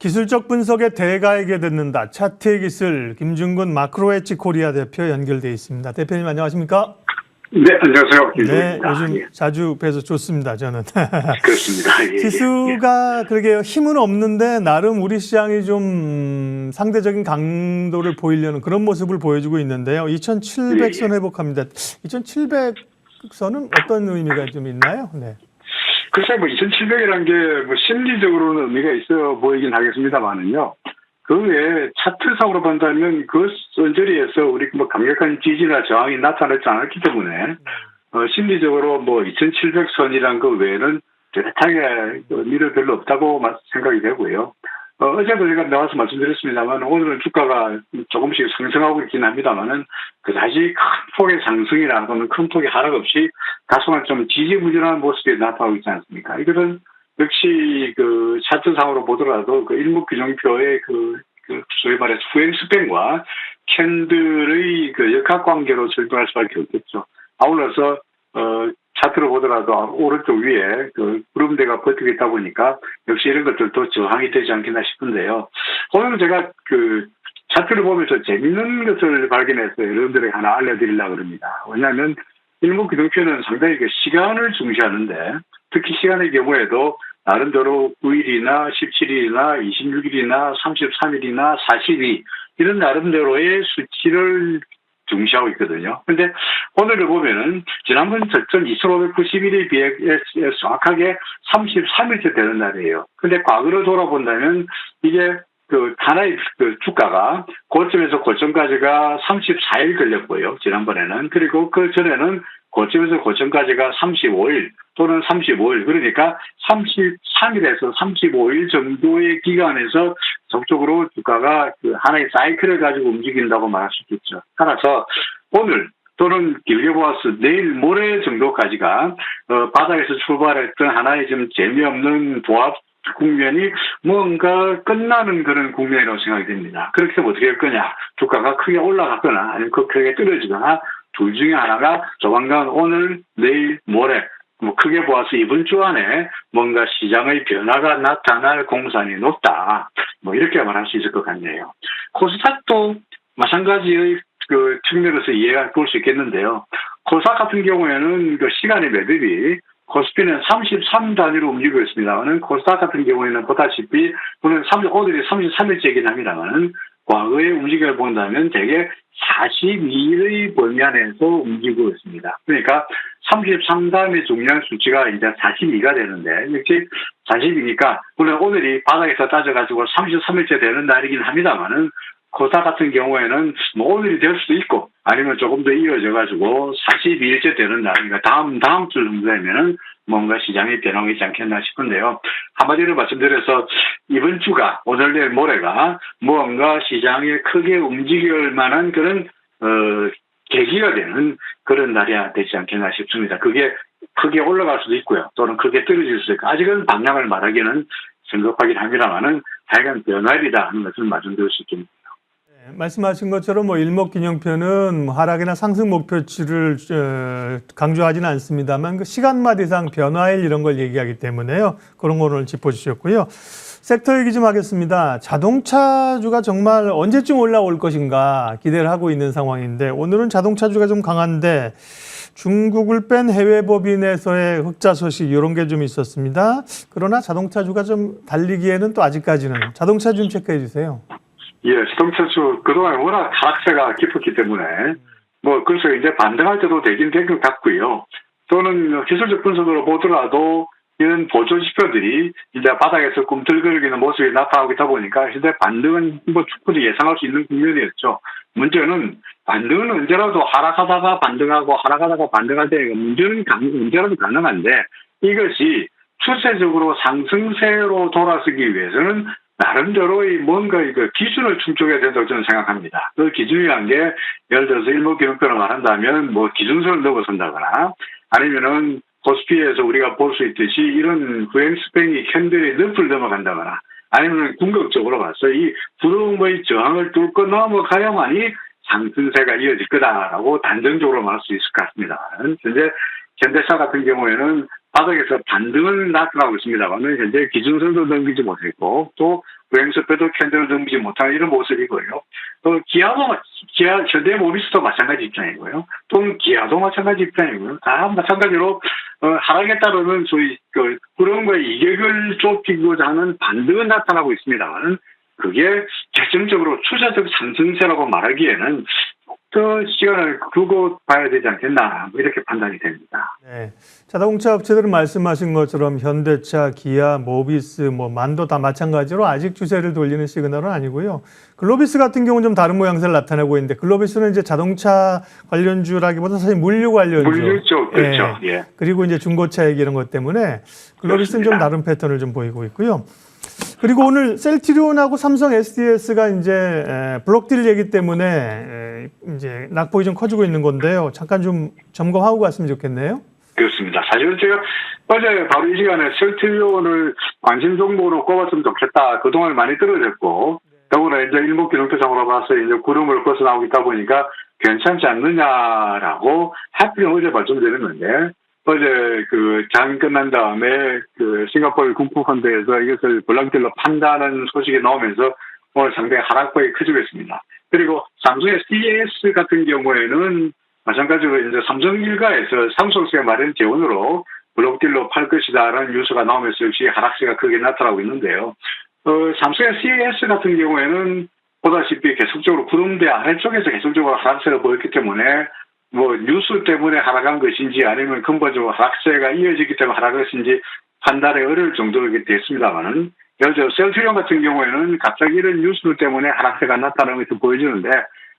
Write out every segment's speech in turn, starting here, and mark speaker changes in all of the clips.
Speaker 1: 기술적 분석에 대가에게 듣는다. 차트의 기술 김중근 마크로엣지 코리아 대표 연결돼 있습니다. 대표님 안녕하십니까?
Speaker 2: 네, 안녕하세요.
Speaker 1: 네,
Speaker 2: 김종입니다.
Speaker 1: 요즘
Speaker 2: 예.
Speaker 1: 자주 뵈서 좋습니다. 저는.
Speaker 2: 그렇습니다. 예,
Speaker 1: 지수가 그러게요. 힘은 없는데 나름 우리 시장이 좀 상대적인 강도를 보이려는 그런 모습을 보여주고 있는데요. 2,700선 회복합니다. 2,700선은 어떤 의미가 좀 있나요? 네.
Speaker 2: 글쎄, 2,700이라는 게 심리적으로는 의미가 있어 보이긴 하겠습니다만은요. 그 외에 차트상으로 본다면 그 언저리에서 우리 강력한 지지나 저항이 나타나지 않았기 때문에 심리적으로 2,700선이란 그 외에는 뚜렷하게 의미는 별로 없다고 생각이 되고요. 어제도 제가 나와서 말씀드렸습니다만 오늘은 주가가 조금씩 상승하고 있긴 합니다만은 그다지 큰 폭의 상승이나 또는 큰 폭의 하락 없이 다소간 좀 지지부진한 모습이 나타나고 있지 않습니까? 이것은 역시 그 차트상으로 보더라도 그 일목균형표의 소위 말해서 후행 스팬과 캔들의 그 역학관계로 설명할 수밖에 없겠죠. 아울러서 차트로 보더라도 오른쪽 위에 그 구름대가 버티고 있다 보니까 역시 이런 것들도 저항이 되지 않겠나 싶은데요. 오늘 제가 그 차트를 보면서 재밌는 것을 발견해서 여러분들에게 하나 알려드리려고 합니다. 왜냐하면 일목균형표는 상당히 그 시간을 중시하는데 특히 시간의 경우에도 나름대로 9일이나 17일이나 26일이나 33일이나 40일 이런 나름대로의 수치를 중시하고 있거든요. 근데 오늘을 보면은 지난번 저점 2,591에 비해 정확하게 33일째 되는 날이에요. 근데 과거로 돌아본다면 이게 그 하나의 그 주가가 고점에서 고점까지가 34일 걸렸고요. 지난번에는. 그리고 그 전에는 고점에서 고점까지가 35일 또는 35일 그러니까 33일에서 35일 정도의 기간에서 적극적으로 주가가 그 하나의 사이클을 가지고 움직인다고 말할 수 있겠죠. 따라서 오늘 또는 길게 보아서 내일 모레 정도까지가 바닥에서 출발했던 하나의 좀 재미없는 보합 국면이 뭔가 끝나는 그런 국면이라고 생각이 됩니다. 그렇게 되면 어떻게 할 거냐. 주가가 크게 올라갔거나 아니면 크게 떨어지거나 둘 중에 하나가 조만간 오늘, 내일, 모레 크게 보아서 이번 주 안에 뭔가 시장의 변화가 나타날 공산이 높다. 이렇게 말할 수 있을 것 같네요. 코스닥도 마찬가지의 그 측면에서 이해가 볼 수 있겠는데요. 코스닥 같은 경우에는 그 시간의 매듭이 코스피는 33단위로 움직이고 있습니다만은 코스닥 같은 경우에는 보다시피 물론 오늘이 33일째이긴 합니다만은 과거의 움직임을 본다면 대개 42일의 범위 안에서 움직이고 있습니다. 그러니까 33다음의 중요한 수치가 이제 42가 되는데 역시 42니까 물론 오늘이 바닥에서 따져가지고 33일째 되는 날이긴 합니다만은 코스닥 같은 경우에는 오늘이 될 수도 있고 아니면 조금 더 이어져가지고 42일째 되는 날이니까 다음 주 정도 되면은 뭔가 시장이 변화가 있지 않겠나 싶은데요. 한마디로 말씀드려서 이번 주가 오늘 내일 모레가 뭔가 시장에 크게 움직일 만한 그런 계기가 되는 그런 날이 되지 않겠나 싶습니다. 그게 크게 올라갈 수도 있고요. 또는 크게 떨어질 수도 있고 아직은 방향을 말하기는 성급하긴 합니다만은 하여간 변화일이다 하는 것을 말씀드릴 수 있겠습니다.
Speaker 1: 말씀하신 것처럼 일목균형표는 하락이나 상승 목표치를 강조하지는 않습니다만 그 시간마디상 변화일 이런 걸 얘기하기 때문에요. 그런 걸 오늘 짚어주셨고요. 섹터 얘기 좀 하겠습니다. 자동차주가 정말 언제쯤 올라올 것인가 기대를 하고 있는 상황인데 오늘은 자동차주가 좀 강한데 중국을 뺀 해외 법인에서의 흑자 소식 이런 게 좀 있었습니다. 그러나 자동차주가 좀 달리기에는 또 아직까지는 자동차 좀 체크해 주세요.
Speaker 2: 예, 자동차주 그동안 워낙 하락세가 깊었기 때문에 그래서 이제 반등할 때도 되긴 된 것 같고요. 또는 기술적 분석으로 보더라도 이런 보조 지표들이 이제 바닥에서 꿈틀거리는 모습이 나타나고 있다 보니까 현재 반등은 충분히 예상할 수 있는 국면이었죠. 문제는 반등은 언제라도 하락하다가 반등하고 하락하다가 반등할 때 문제는 언제라도 가능한데 이것이 추세적으로 상승세로 돌아서기 위해서는 나름대로의 뭔가 기준을 충족해야 된다고 저는 생각합니다. 그 기준이라는 게 예를 들어서 일목균형표를 말한다면 기준선을 넘어선다거나 아니면은 코스피에서 우리가 볼 수 있듯이 이런 후행 스팽이 캔들이 늪을 넘어간다거나 아니면 궁극적으로 봐서 이 부동의 저항을 뚫고 넘어가야만이 상승세가 이어질 거다라고 단정적으로 말할 수 있을 것 같습니다. 현대차 같은 경우에는 바닥에서 반등을 나타나고 있습니다만 현재 기준선도 넘기지 못했고 또 보행스패도 캔들을 넘지 못하는 이런 모습이고요. 또 기아 현대모비스도 마찬가지 입장이고요. 또 기아도 마찬가지 입장이고요. 다 마찬가지로 하락에 따르는 소위 구름과의 이격을 좁히고자 하는 반등은 나타나고 있습니다만 그게 결정적으로 추세적 상승세라고 말하기에는 더 시간을 두고 봐야 되지 않겠나 이렇게 판단이 됩니다.
Speaker 1: 네. 자동차 업체들은 말씀하신 것처럼 현대차, 기아, 모비스, 만도 다 마찬가지로 아직 추세를 돌리는 시그널은 아니고요. 글로비스 같은 경우는 좀 다른 모양새를 나타내고 있는데 글로비스는 이제 자동차 관련주라기보다 사실 물류 관련주.
Speaker 2: 물류 쪽 그렇죠. 예.
Speaker 1: 그리고 이제 중고차 얘기 이런 것 때문에 글로비스는 좀 다른 패턴을 좀 보이고 있고요. 그리고 오늘 셀트리온하고 삼성 SDS가 이제 블록딜 얘기 때문에 이제 낙폭이 좀 커지고 있는 건데요. 잠깐 좀 점검하고 갔으면 좋겠네요.
Speaker 2: 그렇습니다. 사실은 제가 어제 바로 이 시간에 셀트리온을 관심 종목으로 꼽았으면 좋겠다. 그동안 많이 떨어졌고, 더구나 이제 일목균형표상으로 봐서 이제 구름을 벗어나오고 있다 보니까 괜찮지 않느냐라고 하필 어제 말씀드렸는데, 어제 장 끝난 다음에 싱가포르 군부펀드에서 이것을 블록딜로 판다는 소식이 나오면서 오늘 상당히 하락폭이 커지고 있습니다. 그리고 삼성의 CS 같은 경우에는 마찬가지로 이제 삼성 일가에서 상속세 마련 재원으로 블록딜로 팔 것이다라는 뉴스가 나오면서 역시 하락세가 크게 나타나고 있는데요. 삼성의 CS 같은 경우에는 보다시피 계속적으로 구름대 아래쪽에서 계속적으로 하락세를 보였기 때문에 뉴스 때문에 하락한 것인지 아니면 근본적으로 하락세가 이어지기 때문에 하락한 것인지 판단이 어려울 정도로 됐습니다만은 셀트리온 같은 경우에는 갑자기 이런 뉴스 때문에 하락세가 나타나는 것이 보여지는데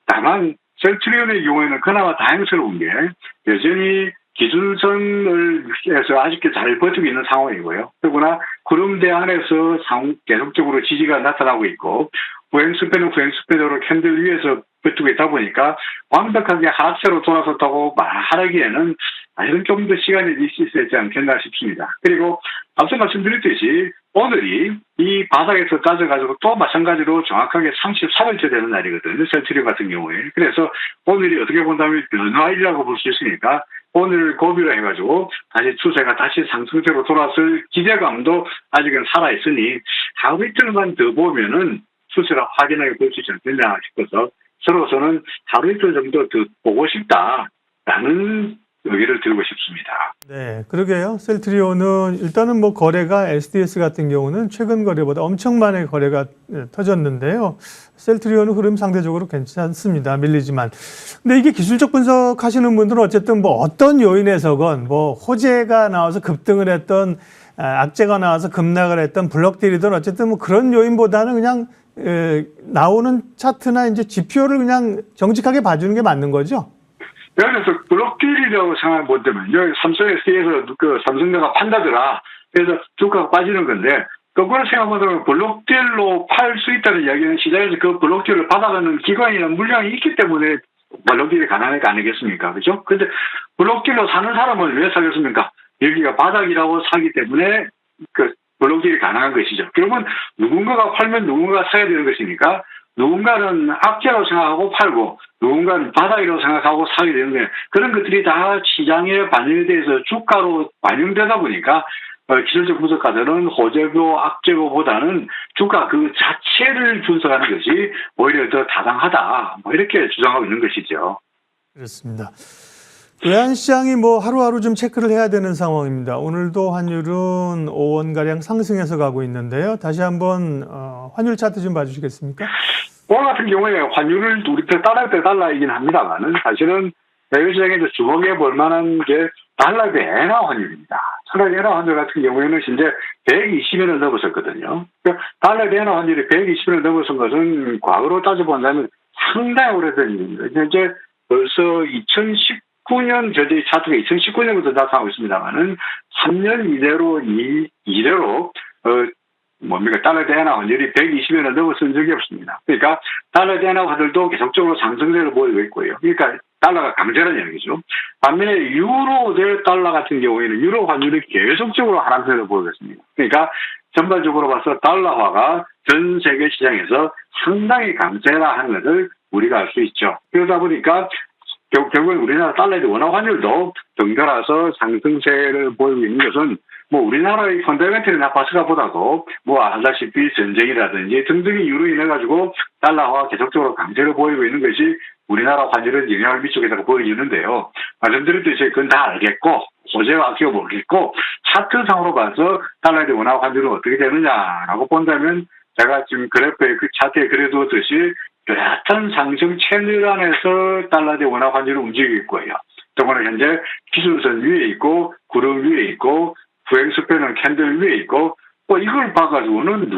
Speaker 2: 다만 셀트리온의 경우에는 그나마 다행스러운 게 여전히 기준선을 해서 아직도 잘 버티고 있는 상황이고요. 그러나 구름대 안에서 계속적으로 지지가 나타나고 있고 후행스패는 후행스패대로 캔들 위에서 버티고 있다 보니까 완벽하게 하락세로 돌아섰다고 말하기에는 사실은 좀 더 시간이 있어야지 않겠나 싶습니다. 그리고 앞서 말씀드렸듯이 오늘이 이 바닥에서 따져가지고 또 마찬가지로 정확하게 33일째 되는 날이거든요. 셀트리온 같은 경우에. 그래서 오늘이 어떻게 본다면 변화일이라고 볼 수 있으니까 오늘 고비로 해가지고 다시 추세가 다시 상승세로 돌아설 기대감도 아직은 살아있으니 하루 이틀만 더 보면은 추세를 확인하게 볼 수 있지 않겠냐 싶어서 저로서는 하루 이틀 정도 더 보고 싶다라는 의견을 드리고 싶습니다.
Speaker 1: 네, 그러게요. 셀트리온은 일단은 거래가 SDS 같은 경우는 최근 거래보다 엄청 많은 거래가 터졌는데요. 셀트리온은 흐름 상대적으로 괜찮습니다. 밀리지만. 근데 이게 기술적 분석하시는 분들은 어쨌든 어떤 요인에서건 호재가 나와서 급등을 했던 악재가 나와서 급락을 했던 블록딜이든 어쨌든 그런 요인보다는 그냥 나오는 차트나 이제 지표를 그냥 정직하게 봐주는 게 맞는 거죠?
Speaker 2: 그래서 블록딜이라고 생각을 못하면 여기 삼성 SD에서 삼성전자가 판다더라. 그래서 주가가 빠지는 건데 그걸 생각하면 블록딜로 팔 수 있다는 이야기는 시장에서 그 블록딜을 받아가는 기관이나 물량이 있기 때문에 블록딜이 가능한 거 아니겠습니까? 그죠? 근데 블록딜로 사는 사람은 왜 사겠습니까? 여기가 바닥이라고 사기 때문에 블록딜이 가능한 것이죠. 그러면 누군가가 팔면 누군가가 사야 되는 것이니까 누군가는 악재라고 생각하고 팔고 누군가는 바닥이라고 생각하고 사게 되는데 그런 것들이 다 시장에 반영이 돼서 주가로 반영되다 보니까 기술적 분석가들은 호재고 악재고보다는 주가 그 자체를 분석하는 것이 오히려 더 타당하다 이렇게 주장하고 있는 것이죠.
Speaker 1: 그렇습니다. 외환시장이 하루하루 좀 체크를 해야 되는 상황입니다. 오늘도 환율은 5원가량 상승해서 가고 있는데요. 다시 한번 환율 차트 좀 봐주시겠습니까?
Speaker 2: 오늘 같은 경우에 환율을 우리 달러 대 달러이긴 합니다만은 사실은 외환시장에서 주목해 볼 만한 게 달러 대 엔화 환율입니다. 달러 대 엔화 환율 같은 경우에는 현재 120원을 넘어섰거든요. 달러 대 엔화 환율이 120원을 넘어선 것은 과거로 따져본다면 상당히 오래된 일입니다. 현재 벌써 2019년 저희 차트가 2019년부터 나타나고 있습니다만은 3년 이내로 달러 대 엔화 환율이 120원을 넘어선 적이 없습니다. 그러니까 달러 대 엔화 환율도 계속적으로 상승세를 보이고 있고요. 그러니까 달러가 강세라는 얘기죠. 반면에 유로 대 달러 같은 경우에는 유로 환율이 계속적으로 하락세를 보이고 있습니다. 그러니까 전반적으로 봐서 달러화가 전 세계 시장에서 상당히 강세라 하는 것을 우리가 알 수 있죠. 그러다 보니까 결국은 우리나라 달러의 원화 환율도 덩달아서 상승세를 보이고 있는 것은 뭐 우리나라의 펀더멘털이 나빠서가보다도 뭐 알다시피 전쟁이라든지 등등의 이유로 인해 가지고 달러화가 계속적으로 강세를 보이고 있는 것이 우리나라 환율에 영향을 미치게 되고 보여지는데요. 말씀드렸듯이 그건 다 알겠고 소재와 악기가 모르겠고 차트상으로 봐서 달러에 대한 원화 환율은 어떻게 되느냐라고 본다면 제가 지금 그래프에 그 차트에 그려두었듯이 뚜렷한 상승 채널 안에서 달러에 대한 원화 환율은 움직이고 있고요. 또는 현재 기술선 위에 있고 구름 위에 있고 부행수표는 캔들 위에 있고 뭐 이걸 봐가지고는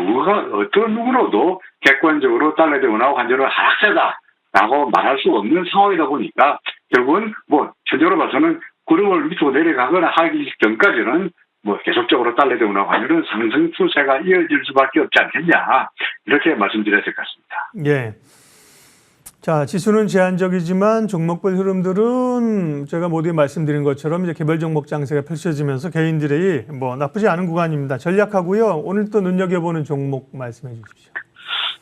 Speaker 2: 어떤 누구로도 객관적으로 달러에 대한 원화 환율은 하락세다라고 말할 수 없는 상황이다 보니까 결국은 뭐 현재로 봐서는 구름을 밑으로 내려가거나 하기 전까지는 뭐 계속적으로 달러에 대한 원화 환율은 상승 추세가 이어질 수밖에 없지 않겠냐 이렇게 말씀드려야 될 것 같습니다.
Speaker 1: 예. 자, 지수는 제한적이지만 종목별 흐름들은 제가 모두에 말씀드린 것처럼 이제 개별 종목 장세가 펼쳐지면서 개인들이 뭐 나쁘지 않은 구간입니다. 전략하고요. 오늘 또 눈여겨보는 종목 말씀해 주십시오.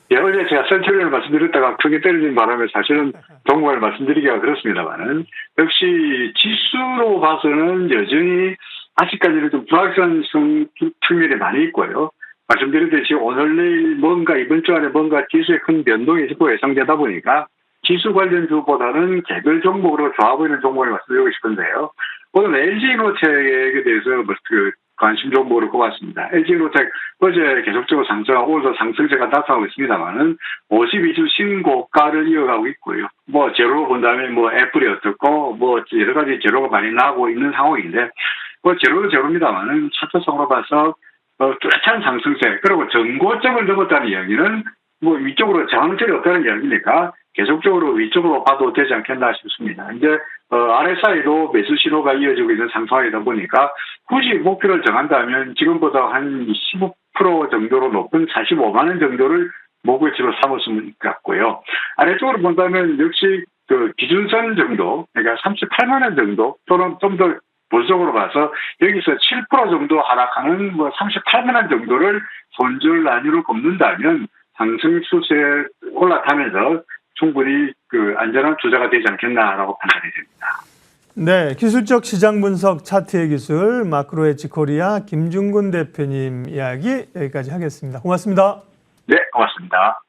Speaker 2: 예, 어제 제가 센트럴을 말씀드렸다가 크게 떨어진 바람에 사실은 종목을 말씀드리기가 그렇습니다만은 역시 지수로 봐서는 여전히 아직까지는 좀 불확실성 측면이 많이 있고요. 말씀드렸듯이 오늘 내일 뭔가 이번 주 안에 뭔가 지수에 큰 변동이 있을 거 예상되다 보니까 지수 관련주보다는 개별 종목으로 좋아 보이는 종목을 말씀드리고 싶은데요. 오늘 LG노텍에 대해서 그 관심 종목으로 꼽았습니다. LG노텍 어제 계속적으로 상승하고 오늘도 상승세가 나타나고 있습니다만은 52주 신고가를 이어가고 있고요. 뭐 제로로 본다면 뭐 애플이 어떻고 뭐 여러 가지 제로가 많이 나오고 있는 상황인데 뭐 제로는 제로입니다만은 차트성으로 봐서 뚜렷한 상승세 그리고 전고점을 넘었다는 이야기는 뭐 위쪽으로 저항점이 없다는 이야기니까 계속적으로 위쪽으로 봐도 되지 않겠나 싶습니다. 이제 RSI도 매수 신호가 이어지고 있는 상황이다 보니까 굳이 목표를 정한다면 지금보다 한 15% 정도로 높은 45만 원 정도를 목표치로 삼았으면 것 같고요. 아래쪽으로 본다면 역시 그 기준선 정도 그러니까 38만 원 정도 또는 좀 더 보수적으로 봐서 여기서 7% 정도 하락하는 뭐 38만 원 정도를 손절 라인으로 꼽는다면 상승 추세 올라타면서 충분히 그 안전한 투자가 되지 않겠나라고 판단이 됩니다.
Speaker 1: 네, 기술적 시장 분석 차트의 기술 마크로 엣지 코리아 김중근 대표님 이야기 여기까지 하겠습니다. 고맙습니다.
Speaker 2: 네, 고맙습니다.